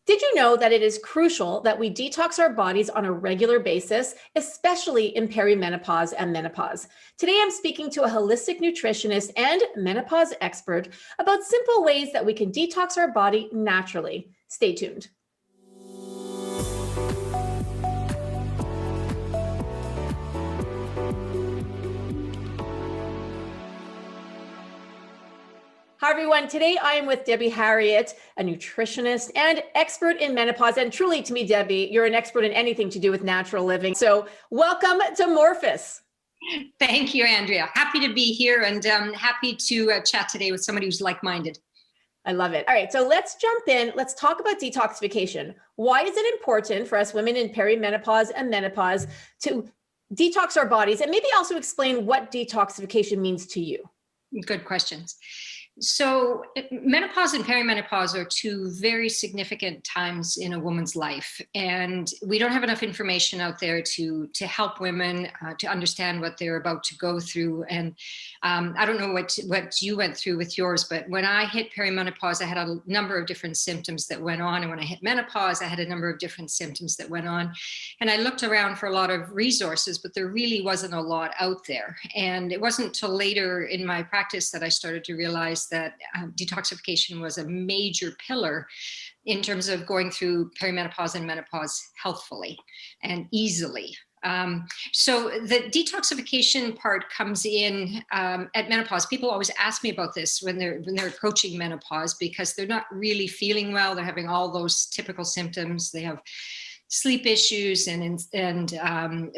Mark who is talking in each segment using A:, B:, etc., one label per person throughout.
A: Did you know that it is crucial that we detox our bodies on a regular basis, especially in perimenopause and menopause? Today, I'm speaking to a holistic nutritionist and menopause expert about simple ways that we can detox our body naturally. Stay tuned. Hi, everyone. Today, I am with Debi Haryett, a nutritionist and expert in menopause. And truly, to me, Debi, you're an expert in anything to do with natural living. So welcome to Morphus.
B: Thank you, Andrea. Happy to be here and happy to chat today with somebody who's like-minded.
A: I love it. All right, so let's jump in. Let's talk about detoxification. Why is it important for us women in perimenopause and menopause to detox our bodies? And maybe also explain what detoxification means to you.
B: Good questions. So menopause and perimenopause are two very significant times in a woman's life. And we don't have enough information out there to help women to understand what they're about to go through. And I don't know what you went through with yours, but when I hit perimenopause, I had a number of different symptoms that went on. And when I hit menopause, I had a number of different symptoms that went on. And I looked around for a lot of resources, but there really wasn't a lot out there. And it wasn't until later in my practice that I started to realize that detoxification was a major pillar in terms of going through perimenopause and menopause healthfully and easily. So the detoxification part comes in at menopause. People always ask me about this when they're approaching menopause because they're not really feeling well. They're having all those typical symptoms. They have sleep issues and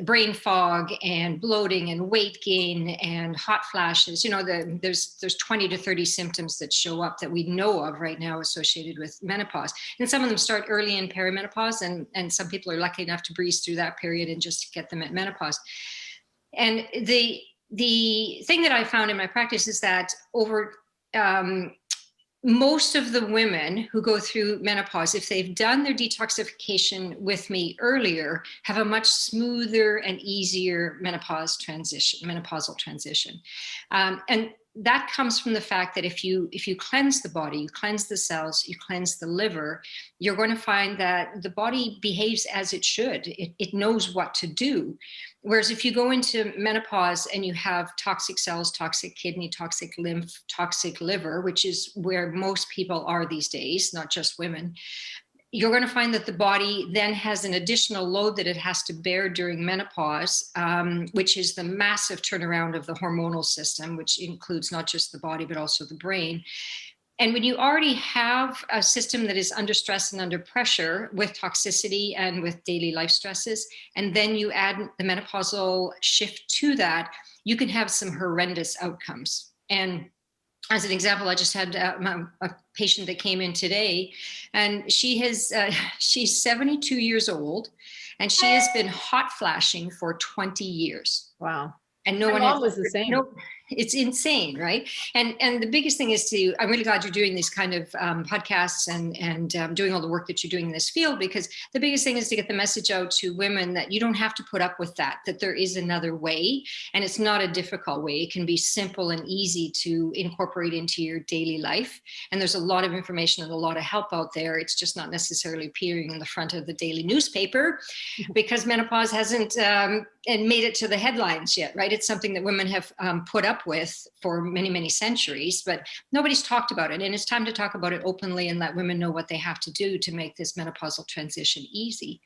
B: brain fog and bloating and weight gain and hot flashes. You know, there's 20 to 30 symptoms that show up that we know of right now associated with menopause. And some of them start early in perimenopause, and some people are lucky enough to breeze through that period and just get them at menopause. And the thing that I found in my practice is that most of the women who go through menopause, if they've done their detoxification with me earlier, have a much smoother and easier menopausal transition. And that comes from the fact that if you cleanse the body, you cleanse the cells, you cleanse the liver, you're going to find that the body behaves as it should. It knows what to do. Whereas if you go into menopause and you have toxic cells, toxic kidney, toxic lymph, toxic liver, which is where most people are these days, not just women, you're going to find that the body then has an additional load that it has to bear during menopause, which is the massive turnaround of the hormonal system, which includes not just the body, but also the brain. And when you already have a system that is under stress and under pressure with toxicity and with daily life stresses, and then you add the menopausal shift to that, you can have some horrendous outcomes. And as an example, I just had a patient that came in today, and she's 72 years old, and she has been hot flashing for 20 years.
A: Wow.
B: And
A: My mom was the same.
B: It's insane, right? And the biggest thing is I'm really glad you're doing these kind of podcasts and doing all the work that you're doing in this field, because the biggest thing is to get the message out to women that you don't have to put up with that there is another way, and it's not a difficult way. It can be simple and easy to incorporate into your daily life. And there's a lot of information and a lot of help out there. It's just not necessarily appearing in the front of the daily newspaper because menopause hasn't and made it to the headlines yet, right? It's something that women have put up with for many, many centuries, but nobody's talked about it. And it's time to talk about it openly and let women know what they have to do to make this menopausal transition easy.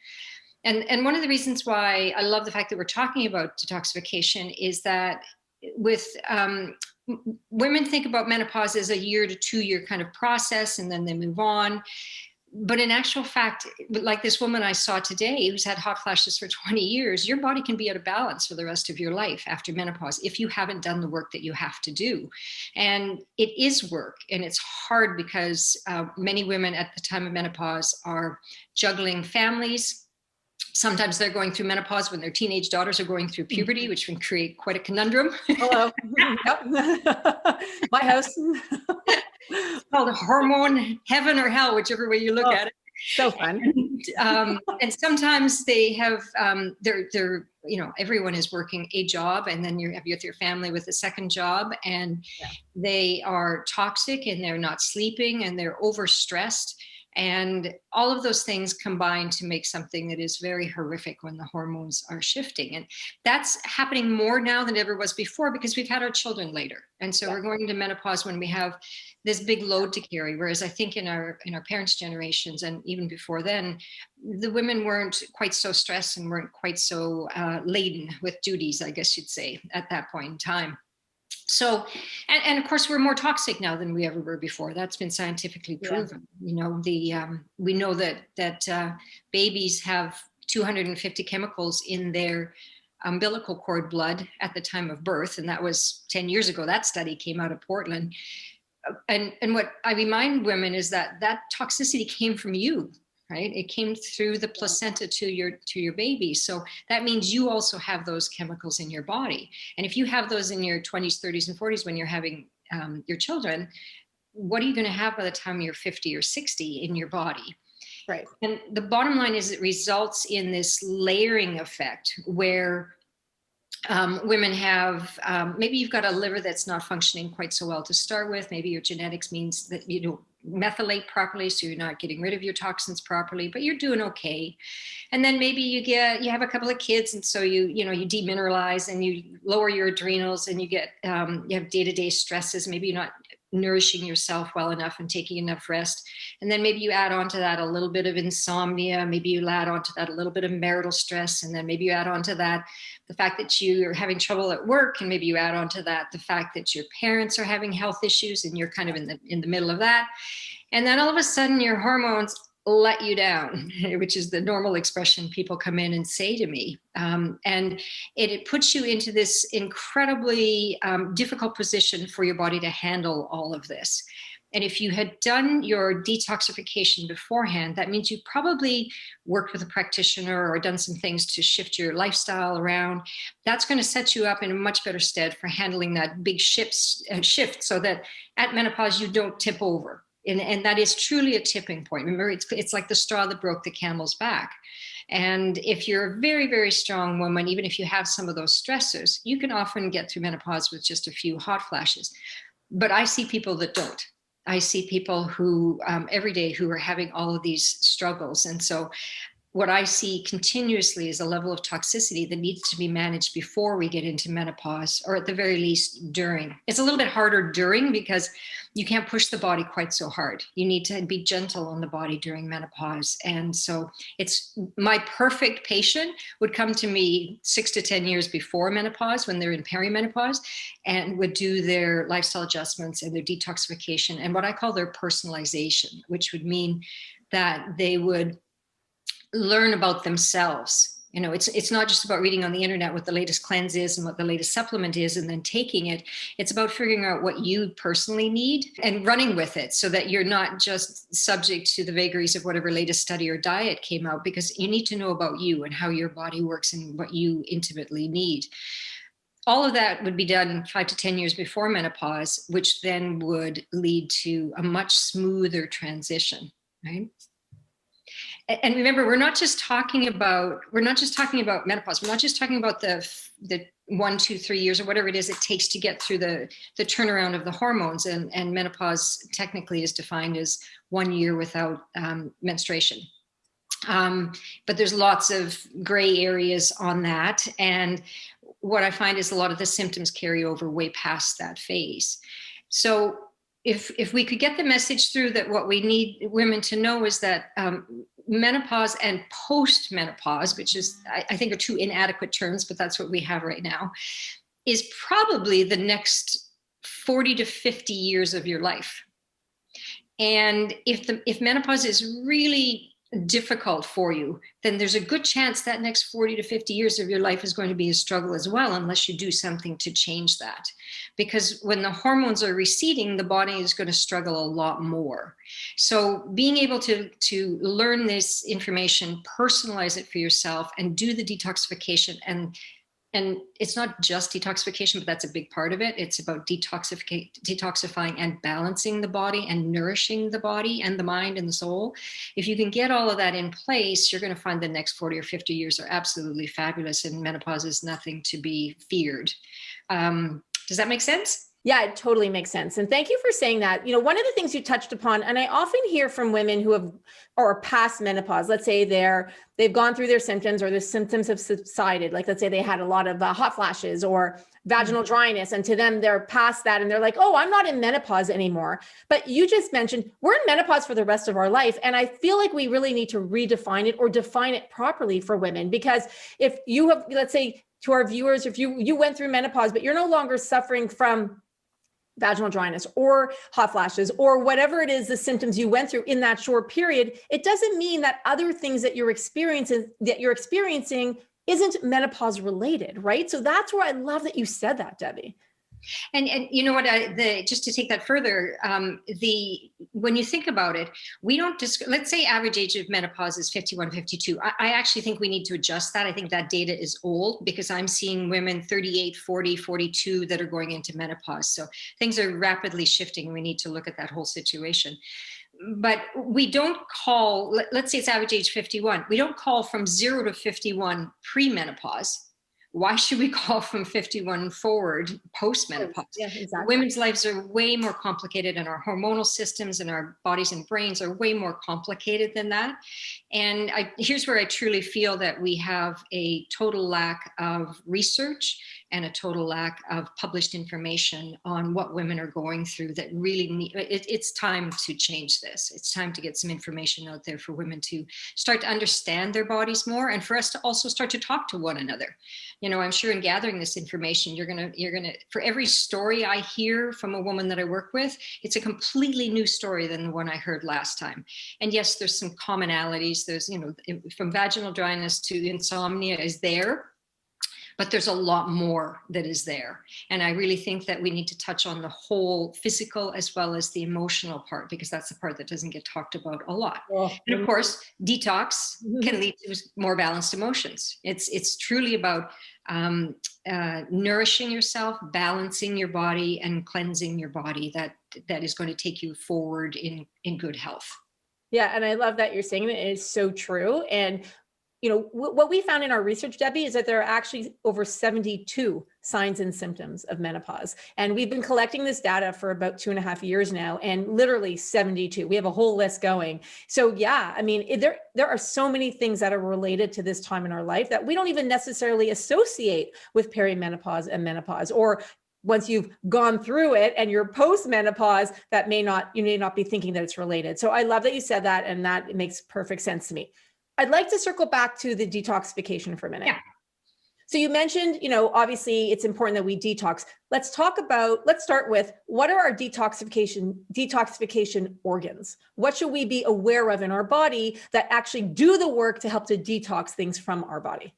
B: And one of the reasons why I love the fact that we're talking about detoxification is that with women think about menopause as a 1 to 2 year kind of process, and then they move on. But in actual fact, like this woman I saw today who's had hot flashes for 20 years, your body can be out of balance for the rest of your life after menopause if you haven't done the work that you have to do. And it is work, and it's hard because many women at the time of menopause are juggling families. Sometimes they're going through menopause when their teenage daughters are going through puberty, which can create quite a conundrum.
A: Hello. Yep. My house.
B: It's called hormone heaven or hell, whichever way you look at it.
A: So fun.
B: And sometimes they have, they're, everyone is working a job, and then you have your family with a second job, and they are toxic, and they're not sleeping, and they're overstressed. And all of those things combine to make something that is very horrific when the hormones are shifting. And that's happening more now than it ever was before, because we've had our children later. And so we're going into menopause when we have this big load to carry. Whereas I think in our parents' generations, and even before then, the women weren't quite so stressed and weren't quite so laden with duties, I guess you'd say, at that point in time. So, and of course, we're more toxic now than we ever were before. That's been scientifically proven. You know, we know that babies have 250 chemicals in their umbilical cord blood at the time of birth, and that was 10 years ago. That study came out of Portland. And what I remind women is that toxicity came from you, right? It came through the placenta to your baby. So that means you also have those chemicals in your body. And if you have those in your 20s, 30s, and 40s when you're having your children, what are you going to have by the time you're 50 or 60 in your body?
A: Right.
B: And the bottom line is it results in this layering effect where women have, maybe you've got a liver that's not functioning quite so well to start with. Maybe your genetics means that you don't methylate properly, so you're not getting rid of your toxins properly, but you're doing okay. And then maybe you have a couple of kids, and so you demineralize and you lower your adrenals, and you have day-to-day stresses. Maybe you're not nourishing yourself well enough and taking enough rest. And then maybe you add on to that a little bit of insomnia. Maybe you add on to that a little bit of marital stress. And then maybe you add on to that the fact that you are having trouble at work. And maybe you add on to that the fact that your parents are having health issues and you're kind of in the middle of that. And then all of a sudden your hormones let you down, which is the normal expression people come in and say to me. And it puts you into this incredibly difficult position for your body to handle all of this. And if you had done your detoxification beforehand, that means you probably worked with a practitioner or done some things to shift your lifestyle around. That's going to set you up in a much better stead for handling that big shift so that at menopause, you don't tip over. And that is truly a tipping point. Remember, it's like the straw that broke the camel's back. And if you're a very, very strong woman, even if you have some of those stressors, you can often get through menopause with just a few hot flashes. But I see people that don't. I see people who every day who are having all of these struggles. And so what I see continuously is a level of toxicity that needs to be managed before we get into menopause, or at the very least during. It's a little bit harder during because you can't push the body quite so hard. You need to be gentle on the body during menopause. And so it's my perfect patient would come to me 6 to 10 years before menopause when they're in perimenopause and would do their lifestyle adjustments and their detoxification and what I call their personalization, which would mean that they would learn about themselves. You know, it's not just about reading on the internet what the latest cleanse is and what the latest supplement is and then taking it. It's about figuring out what you personally need and running with it so that you're not just subject to the vagaries of whatever latest study or diet came out, because you need to know about you and how your body works and what you intimately need. All of that would be done 5 to 10 years before menopause, which then would lead to a much smoother transition, right? And remember, we're not just talking about menopause. We're not just talking about the 1, 2, 3 years or whatever it is it takes to get through the turnaround of the hormones. And menopause technically is defined as 1 year without menstruation. But there's lots of gray areas on that. And what I find is a lot of the symptoms carry over way past that phase. So if we could get the message through that what we need women to know is that menopause and post-menopause, which is, I think are two inadequate terms, but that's what we have right now, is probably the next 40 to 50 years of your life. And if menopause is really difficult for you, then there's a good chance that next 40 to 50 years of your life is going to be a struggle as well, unless you do something to change that. Because when the hormones are receding, the body is going to struggle a lot more. So being able to learn this information, personalize it for yourself, and do the detoxification, and it's not just detoxification, but that's a big part of it. It's about detoxifying and balancing the body and nourishing the body and the mind and the soul. If you can get all of that in place, you're going to find the next 40 or 50 years are absolutely fabulous, and menopause is nothing to be feared. Does that make sense?
A: Yeah, it totally makes sense. And thank you for saying that. One of the things you touched upon, and I often hear from women who have or past menopause, let's say they've gone through their symptoms or the symptoms have subsided. Like let's say they had a lot of hot flashes or vaginal dryness, and to them they're past that and they're like, oh, I'm not in menopause anymore. But you just mentioned we're in menopause for the rest of our life. And I feel like we really need to redefine it or define it properly for women, because if you have, let's say to our viewers, if you went through menopause, but you're no longer suffering from vaginal dryness or hot flashes or whatever it is, the symptoms you went through in that short period, it doesn't mean that other things that you're experiencing isn't menopause related, right? So that's where I love that you said that, Debi.
B: And you know what, just to take that further, when you think about it, we don't let's say average age of menopause is 51, 52. I actually think we need to adjust that. I think that data is old, because I'm seeing women 38, 40, 42 that are going into menopause. So things are rapidly shifting. We need to look at that whole situation. But we don't call, let's say it's average age 51. We don't call from 0 to 51 premenopause. Why should we call from 51 forward post-menopause?
A: Yeah, exactly.
B: Women's lives are way more complicated, and our hormonal systems and our bodies and brains are way more complicated than that. And here's where I truly feel that we have a total lack of research and a total lack of published information on what women are going through that really need, it's time to change this. It's time to get some information out there for women to start to understand their bodies more, and for us to also start to talk to one another. I'm sure in gathering this information, you're gonna, for every story I hear from a woman that I work with, it's a completely new story than the one I heard last time. And yes, there's some commonalities. There's, from vaginal dryness to insomnia is there, but there's a lot more that is there. And I really think that we need to touch on the whole physical as well as the emotional part, because that's the part that doesn't get talked about a lot. And of course, detox can lead to more balanced emotions. It's truly about nourishing yourself, balancing your body, and cleansing your body that is going to take you forward in good health.
A: Yeah. And I love that you're saying that. It is so true. And what we found in our research, Debi, is that there are actually over 72 signs and symptoms of menopause. And we've been collecting this data for about 2.5 years now, and literally 72. We have a whole list going. So yeah, I mean, there are so many things that are related to this time in our life that we don't even necessarily associate with perimenopause and menopause, or once you've gone through it and you're post-menopause, you may not be thinking that it's related. So I love that you said that, and that makes perfect sense to me. I'd like to circle back to the detoxification for a minute.
B: Yeah.
A: So you mentioned, obviously it's important that we detox. Let's start with, what are our detoxification organs? What should we be aware of in our body that actually do the work to help to detox things from our body?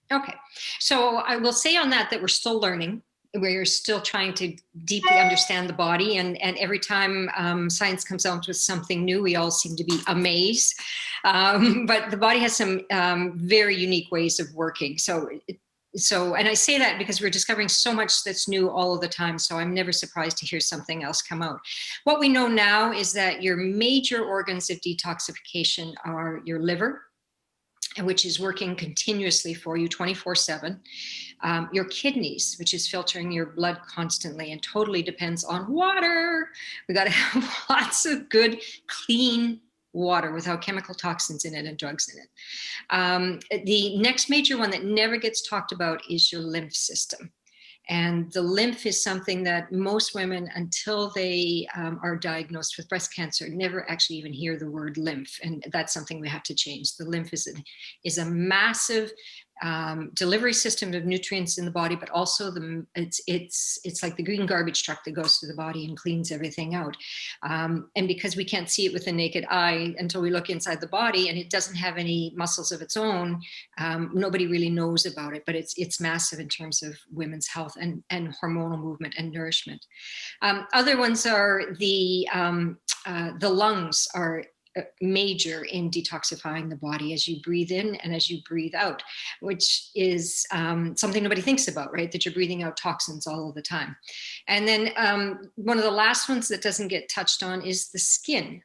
B: Okay. So I will say on that we're still learning. We're still trying to deeply understand the body. And every time science comes out with something new, we all seem to be amazed. But the body has some very unique ways of working. So, and I say that because we're discovering so much that's new all of the time. So I'm never surprised to hear something else come out. What we know now is that your major organs of detoxification are your liver, which is working continuously for you 24/7. Your kidneys, which is filtering your blood constantly and totally depends on water. We got to have lots of good, clean water without chemical toxins in it and drugs in it. The next major one that never gets talked about is your lymph system. And the lymph is something that most women, until they are diagnosed with breast cancer, never actually even hear the word lymph. And that's something we have to change. The lymph is a massive delivery system of nutrients in the body, but also it's like the green garbage truck that goes through the body and cleans everything out. And because we can't see it with the naked eye until we look inside the body, and it doesn't have any muscles of its own, nobody really knows about it, but it's massive in terms of women's health and hormonal movement and nourishment. Other ones are the lungs are major in detoxifying the body as you breathe in and as you breathe out, which is something nobody thinks about, right? That you're breathing out toxins all of the time. And then one of the last ones that doesn't get touched on is the skin.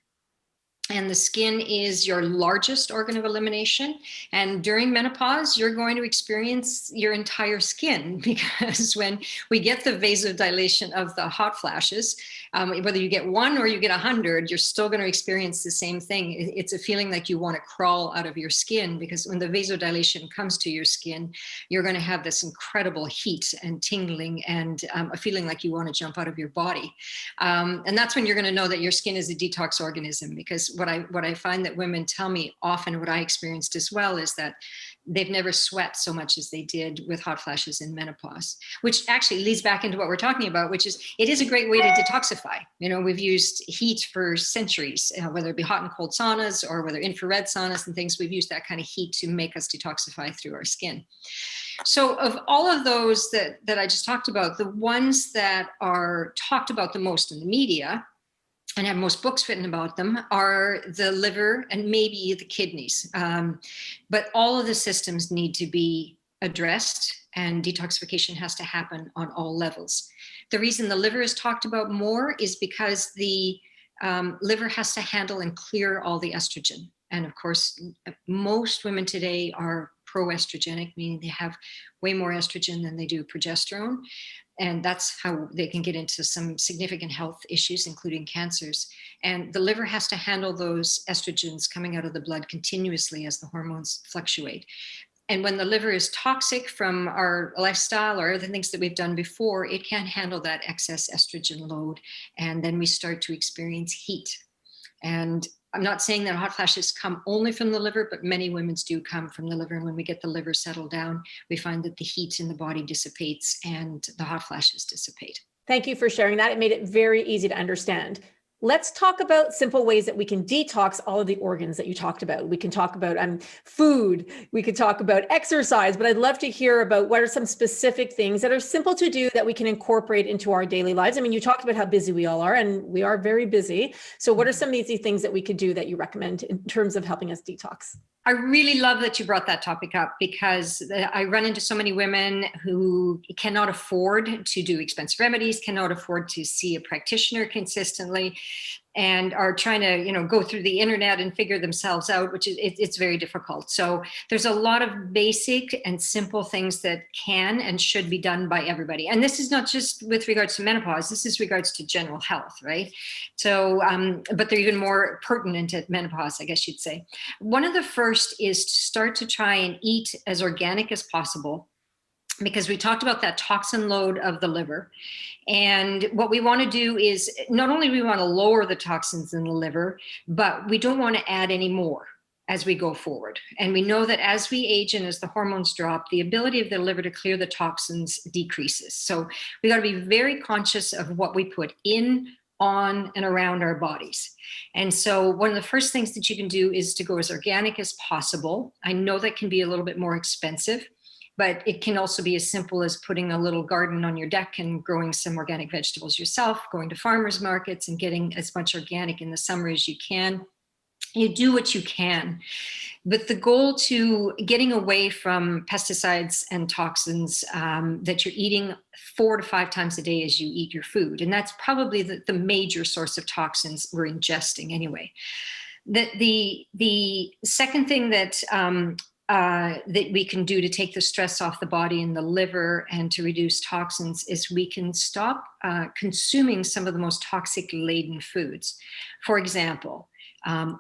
B: And the skin is your largest organ of elimination. And during menopause, you're going to experience your entire skin, because when we get the vasodilation of the hot flashes, whether you get one or you get 100, you're still going to experience the same thing. It's a feeling like you want to crawl out of your skin, because when the vasodilation comes to your skin, you're going to have this incredible heat and tingling and a feeling like you want to jump out of your body. And that's when you're going to know that your skin is a detox organism, because what I find that women tell me often, what I experienced as well, is that they've never sweat so much as they did with hot flashes in menopause, which actually leads back into what we're talking about, which is it is a great way to detoxify. You know, we've used heat for centuries, whether it be hot and cold saunas or whether infrared saunas and things, we've used that kind of heat to make us detoxify through our skin. So of all of those that I just talked about, the ones that are talked about the most in the media and have most books written about them are the liver and maybe the kidneys. But all of the systems need to be addressed, and detoxification has to happen on all levels. The reason the liver is talked about more is because the liver has to handle and clear all the estrogen. And of course, most women today are pro-estrogenic, meaning they have way more estrogen than they do progesterone. And that's how they can get into some significant health issues, including cancers. And the liver has to handle those estrogens coming out of the blood continuously as the hormones fluctuate. And when the liver is toxic from our lifestyle or other things that we've done before, it can't handle that excess estrogen load. And then we start to experience heat. And I'm not saying that hot flashes come only from the liver, but many women's do come from the liver. And when we get the liver settled down, we find that the heat in the body dissipates and the hot flashes dissipate.
A: Thank you for sharing that. It made it very easy to understand. Let's talk about simple ways that we can detox all of the organs that you talked about. We can talk about food, we could talk about exercise, but I'd love to hear about what are some specific things that are simple to do that we can incorporate into our daily lives. I mean, you talked about how busy we all are, and we are very busy. So what are some easy things that we could do that you recommend in terms of helping us detox?
B: I really love that you brought that topic up, because I run into so many women who cannot afford to do expensive remedies, cannot afford to see a practitioner consistently, and are trying to, go through the internet and figure themselves out, which is it's very difficult. So there's a lot of basic and simple things that can and should be done by everybody. And this is not just with regards to menopause, this is regards to general health, right? So, but they're even more pertinent at menopause, I guess you'd say. One of the first is to start to try and eat as organic as possible, because we talked about that toxin load of the liver. And what we want to do is not only we want to lower the toxins in the liver, but we don't want to add any more as we go forward. And we know that as we age and as the hormones drop, the ability of the liver to clear the toxins decreases. So we got to be very conscious of what we put in, on, and around our bodies. And so one of the first things that you can do is to go as organic as possible. I know that can be a little bit more expensive, but it can also be as simple as putting a little garden on your deck and growing some organic vegetables yourself, going to farmers markets and getting as much organic in the summer as you can. You do what you can. But the goal to getting away from pesticides and toxins that you're eating 4 to 5 times a day as you eat your food. And that's probably the major source of toxins we're ingesting anyway. The second thing that we can do to take the stress off the body and the liver and to reduce toxins is we can stop consuming some of the most toxic laden foods. For example,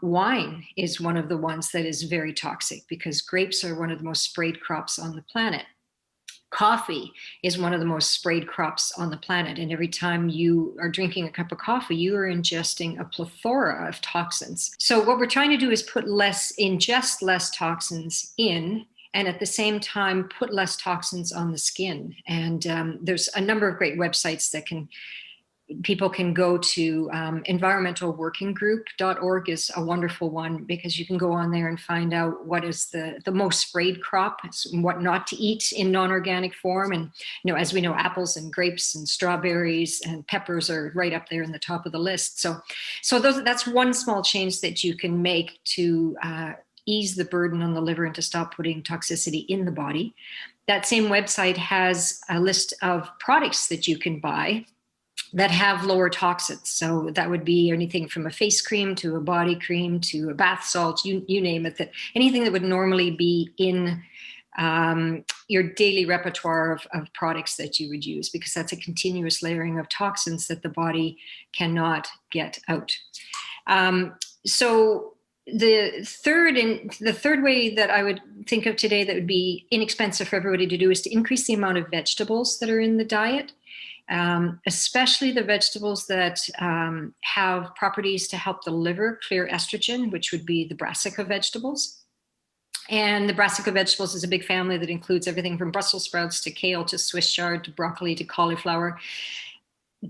B: wine is one of the ones that is very toxic, because grapes are one of the most sprayed crops on the planet. Coffee is one of the most sprayed crops on the planet. And every time you are drinking a cup of coffee, you are ingesting a plethora of toxins. So what we're trying to do is ingest less toxins in, and at the same time, put less toxins on the skin. And there's a number of great websites that people can go to. Environmentalworkinggroup.org is a wonderful one, because you can go on there and find out what is the most sprayed crop, what not to eat in non-organic form. And, as we know, apples and grapes and strawberries and peppers are right up there in the top of the list. So that's one small change that you can make to ease the burden on the liver and to stop putting toxicity in the body. That same website has a list of products that you can buy that have lower toxins. So that would be anything from a face cream to a body cream to a bath salt, you name it, that anything that would normally be in your daily repertoire of products that you would use, because that's a continuous layering of toxins that the body cannot get out. So the third way that I would think of today that would be inexpensive for everybody to do is to increase the amount of vegetables that are in the diet. Especially the vegetables that have properties to help the liver clear estrogen, which would be the brassica vegetables. And the brassica vegetables is a big family that includes everything from Brussels sprouts to kale to Swiss chard to broccoli to cauliflower.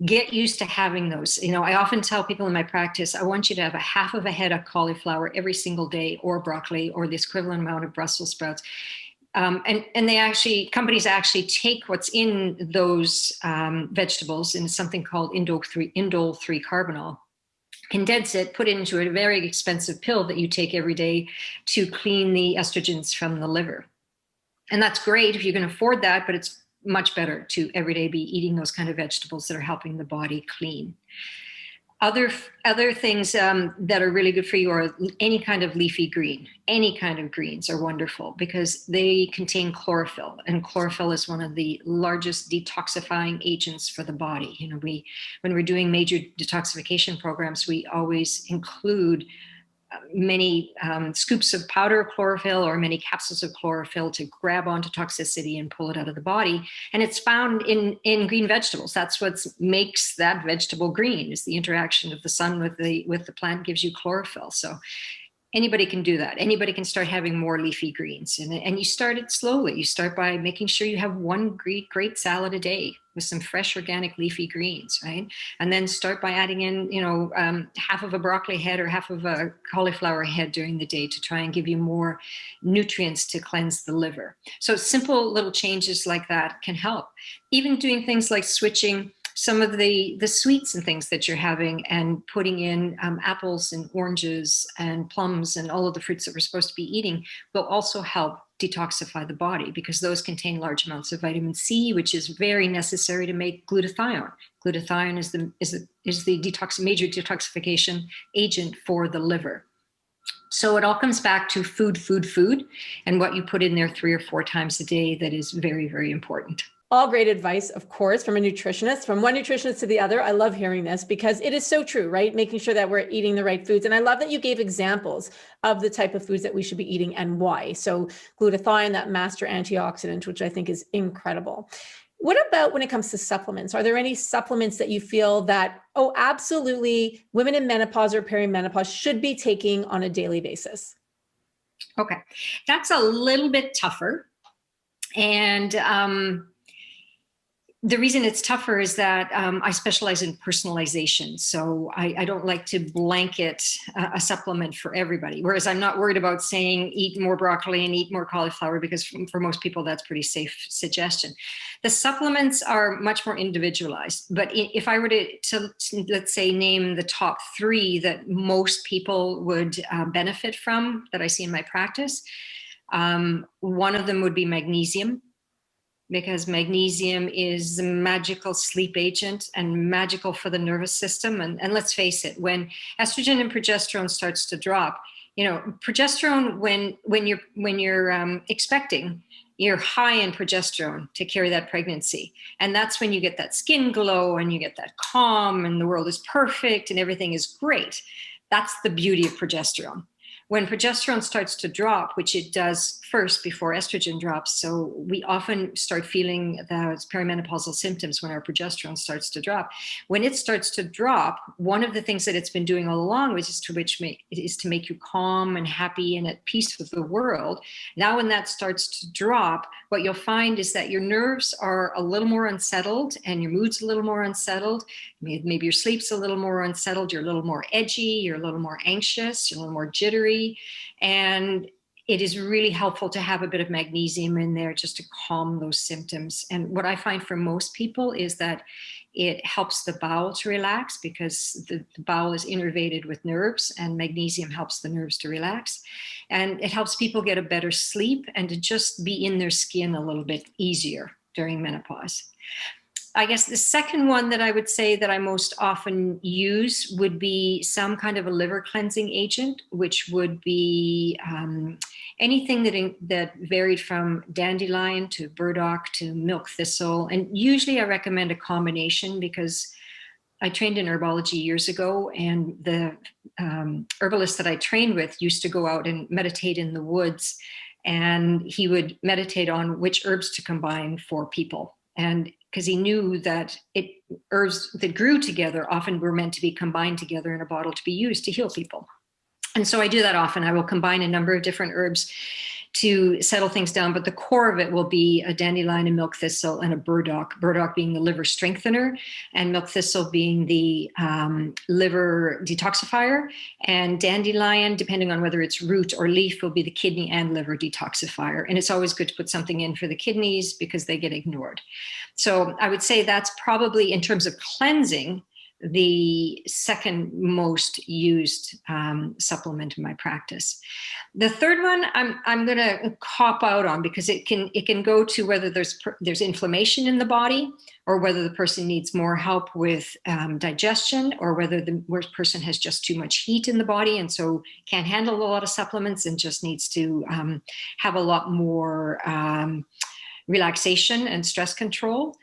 B: Get used to having those. I often tell people in my practice, I want you to have a half of a head of cauliflower every single day, or broccoli, or the equivalent amount of Brussels sprouts. And companies actually take what's in those vegetables in something called indole 3-carbinol, condense it, put it into a very expensive pill that you take every day to clean the estrogens from the liver. And that's great if you can afford that, but it's much better to every day be eating those kind of vegetables that are helping the body clean. Other things that are really good for you are any kind of leafy green. Any kind of greens are wonderful because they contain chlorophyll, and chlorophyll is one of the largest detoxifying agents for the body. When we're doing major detoxification programs, we always include many scoops of powder chlorophyll or many capsules of chlorophyll to grab onto toxicity and pull it out of the body. And it's found in green vegetables. That's what makes that vegetable green, is the interaction of the sun with the plant gives you chlorophyll. So anybody can do that. Anybody can start having more leafy greens. And you start it slowly. You start by making sure you have one great salad a day with some fresh organic leafy greens, right? And then start by adding in, half of a broccoli head or half of a cauliflower head during the day to try and give you more nutrients to cleanse the liver. So simple little changes like that can help. Even doing things like switching some of the sweets and things that you're having and putting in apples and oranges and plums and all of the fruits that we're supposed to be eating will also help detoxify the body, because those contain large amounts of vitamin C, which is very necessary to make glutathione. Glutathione is the major detoxification agent for the liver. So it all comes back to food, and what you put in there 3 or 4 times a day. That is very, very important.
A: All great advice, of course, from a nutritionist, from one nutritionist to the other. I love hearing this because it is so true, right? Making sure that we're eating the right foods. And I love that you gave examples of the type of foods that we should be eating and why. So glutathione, that master antioxidant, which I think is incredible. What about when it comes to supplements? Are there any supplements that you feel that, absolutely, women in menopause or perimenopause should be taking on a daily basis?
B: Okay, that's a little bit tougher. And the reason it's tougher is that I specialize in personalization. So I don't like to blanket a supplement for everybody. Whereas I'm not worried about saying eat more broccoli and eat more cauliflower, because for most people, that's pretty safe suggestion. The supplements are much more individualized. But if I were to let's say, name the top 3 that most people would benefit from that I see in my practice, one of them would be magnesium, because magnesium is the magical sleep agent and magical for the nervous system. And let's face it, when estrogen and progesterone starts to drop, progesterone, when you're expecting, you're high in progesterone to carry that pregnancy. And that's when you get that skin glow and you get that calm and the world is perfect and everything is great. That's the beauty of progesterone. When progesterone starts to drop, which it does first before estrogen drops, so we often start feeling those perimenopausal symptoms when our progesterone starts to drop. When it starts to drop, one of the things that it's been doing all along is to make you calm and happy and at peace with the world. Now, when that starts to drop, what you'll find is that your nerves are a little more unsettled and your mood's a little more unsettled. Maybe your sleep's a little more unsettled. You're a little more edgy. You're a little more anxious. You're a little more jittery. And it is really helpful to have a bit of magnesium in there just to calm those symptoms. And what I find for most people is that it helps the bowel to relax, because the bowel is innervated with nerves, and magnesium helps the nerves to relax. And it helps people get a better sleep and to just be in their skin a little bit easier during menopause. I guess the second one that I would say that I most often use would be some kind of a liver cleansing agent, which would be anything that varied from dandelion to burdock to milk thistle. And usually I recommend a combination because I trained in herbology years ago, and the herbalist that I trained with used to go out and meditate in the woods, and he would meditate on which herbs to combine for people. And because he knew that herbs that grew together often were meant to be combined together in a bottle to be used to heal people. And so I do that often. I will combine a number of different herbs to settle things down, but the core of it will be a dandelion, a milk thistle, and a burdock being the liver strengthener, and milk thistle being the liver detoxifier, and dandelion, depending on whether it's root or leaf, will be the kidney and liver detoxifier. And it's always good to put something in for the kidneys because they get ignored. So I would say that's probably, in terms of cleansing, the second most used supplement in my practice. The third one I'm going to cop out on because it can go to whether there's inflammation in the body, or whether the person needs more help with digestion, or whether the person has just too much heat in the body and so can't handle a lot of supplements and just needs to have a lot more relaxation and stress control.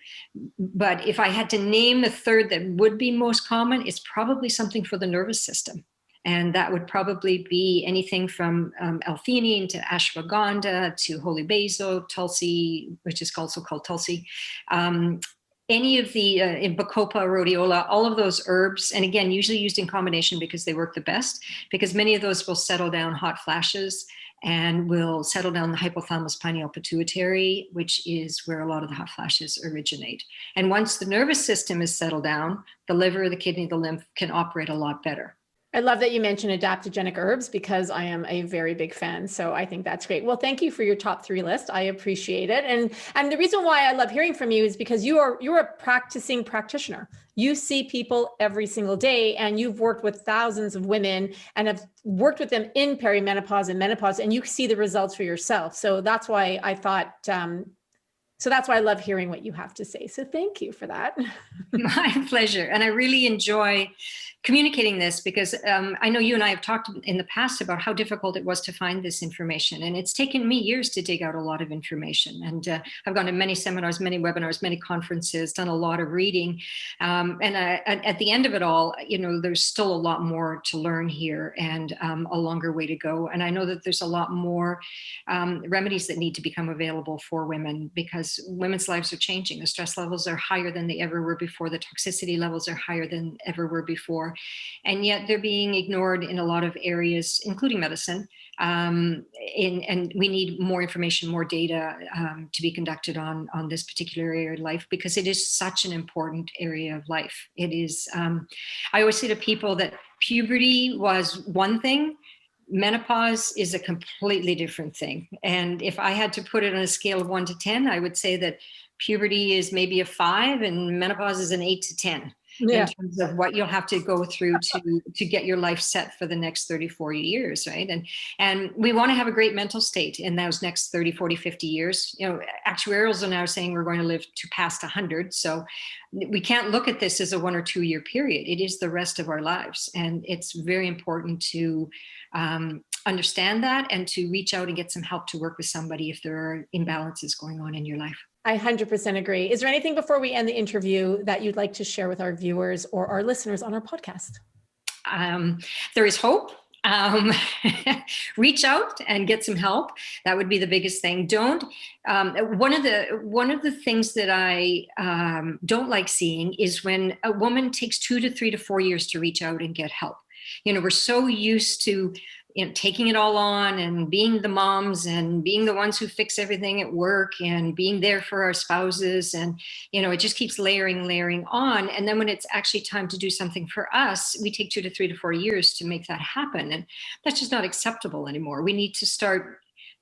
B: But if I had to name the third that would be most common, it's probably something for the nervous system. And that would probably be anything from L-theanine to ashwagandha to holy basil, tulsi, which is also called tulsi, any of the bacopa, rhodiola, all of those herbs, and again, usually used in combination because they work the best, because many of those will settle down hot flashes and will settle down the hypothalamus pineal pituitary, which is where a lot of the hot flashes originate. And once the nervous system is settled down, the liver, the kidney, the lymph can operate a lot better.
A: I love that you mentioned adaptogenic herbs because I am a very big fan. So I think that's great. Well, thank you for your top 3 list. I appreciate it. And the reason why I love hearing from you is because you're a practicing practitioner. You see people every single day, and you've worked with thousands of women and have worked with them in perimenopause and menopause, and you see the results for yourself. So that's why I thought, so that's why I love hearing what you have to say. So thank you for that.
B: My pleasure. And I really enjoy communicating this because I know you and I have talked in the past about how difficult it was to find this information. And it's taken me years to dig out a lot of information. And I've gone to many seminars, many webinars, many conferences, done a lot of reading. And at the end of it all, there's still a lot more to learn here and a longer way to go. And I know that there's a lot more remedies that need to become available for women because women's lives are changing. The stress levels are higher than they ever were before. The toxicity levels are higher than ever were before. And yet they're being ignored in a lot of areas, including medicine. And we need more information, more data to be conducted on this particular area of life because it is such an important area of life. It is, I always say to people that puberty was one thing, menopause is a completely different thing. And if I had to put it on a scale of 1 to 10, I would say that puberty is maybe a 5 and menopause is an 8 to 10. Yeah. In terms of what you'll have to go through to get your life set for the next 30, 40 years, right? And we want to have a great mental state in those next 30, 40, 50 years. Actuarials are now saying we're going to live to past 100. So we can't look at this as a 1 or 2 year period. It is the rest of our lives. And it's very important to understand that and to reach out and get some help to work with somebody if there are imbalances going on in your life.
A: I 100% agree. Is there anything before we end the interview that you'd like to share with our viewers or our listeners on our podcast?
B: There is hope. Reach out and get some help. That would be the biggest thing. One of the things that I don't like seeing is when a woman takes 2 to 3 to 4 years to reach out and get help. We're so used to taking it all on and being the moms and being the ones who fix everything at work and being there for our spouses. And, it just keeps layering on. And then when it's actually time to do something for us, we take 2 to 3 to 4 years to make that happen. And that's just not acceptable anymore. We need to start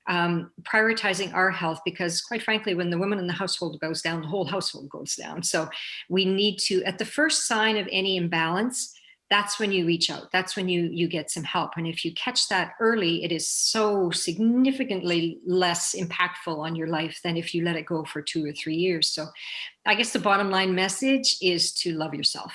B: prioritizing our health because quite frankly, when the woman in the household goes down, the whole household goes down. So we need to, at the first sign of any imbalance, that's when you reach out. That's when you get some help. And if you catch that early, it is so significantly less impactful on your life than if you let it go for 2 or 3 years. So I guess the bottom line message is to love yourself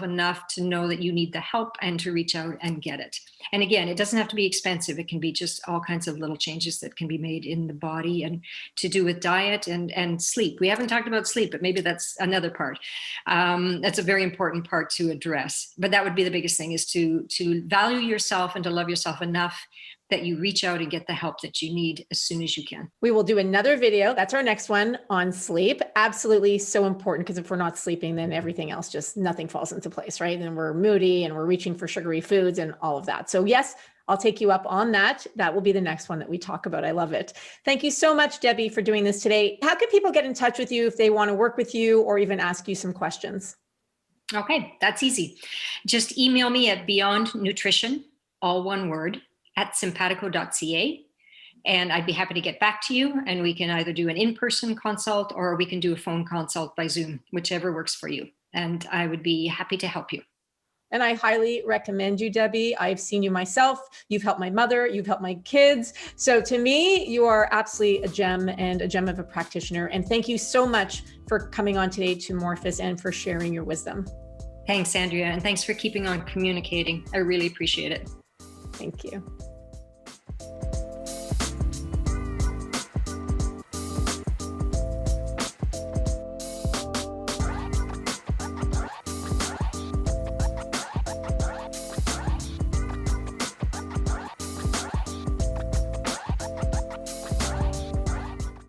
B: enough to know that you need the help and to reach out and get it. And again, it doesn't have to be expensive. It can be just all kinds of little changes that can be made in the body, and to do with diet and sleep. We haven't talked about sleep, but maybe that's another part. That's a very important part to address. But that would be the biggest thing, is to value yourself and to love yourself enough that you reach out and get the help that you need as soon as you can.
A: We will do another video. That's our next one on sleep. Absolutely so important, because if we're not sleeping, then everything else, just nothing falls into place, right? And we're moody and we're reaching for sugary foods and all of that. So yes, I'll take you up on that. That will be the next one that we talk about. I love it. Thank you so much, Debi, for doing this today. How can people get in touch with you if they want to work with you or even ask you some questions?
B: Okay, that's easy. Just email me at beyondnutrition, all one word, @simpatico.ca. And I'd be happy to get back to you, and we can either do an in-person consult or we can do a phone consult by Zoom, whichever works for you. And I would be happy to help you.
A: And I highly recommend you, Debi. I've seen you myself. You've helped my mother. You've helped my kids. So to me, you are absolutely a gem, and a gem of a practitioner. And thank you so much for coming on today to Morphus and for sharing your wisdom.
B: Thanks, Andrea. And thanks for keeping on communicating. I really appreciate it.
A: Thank you.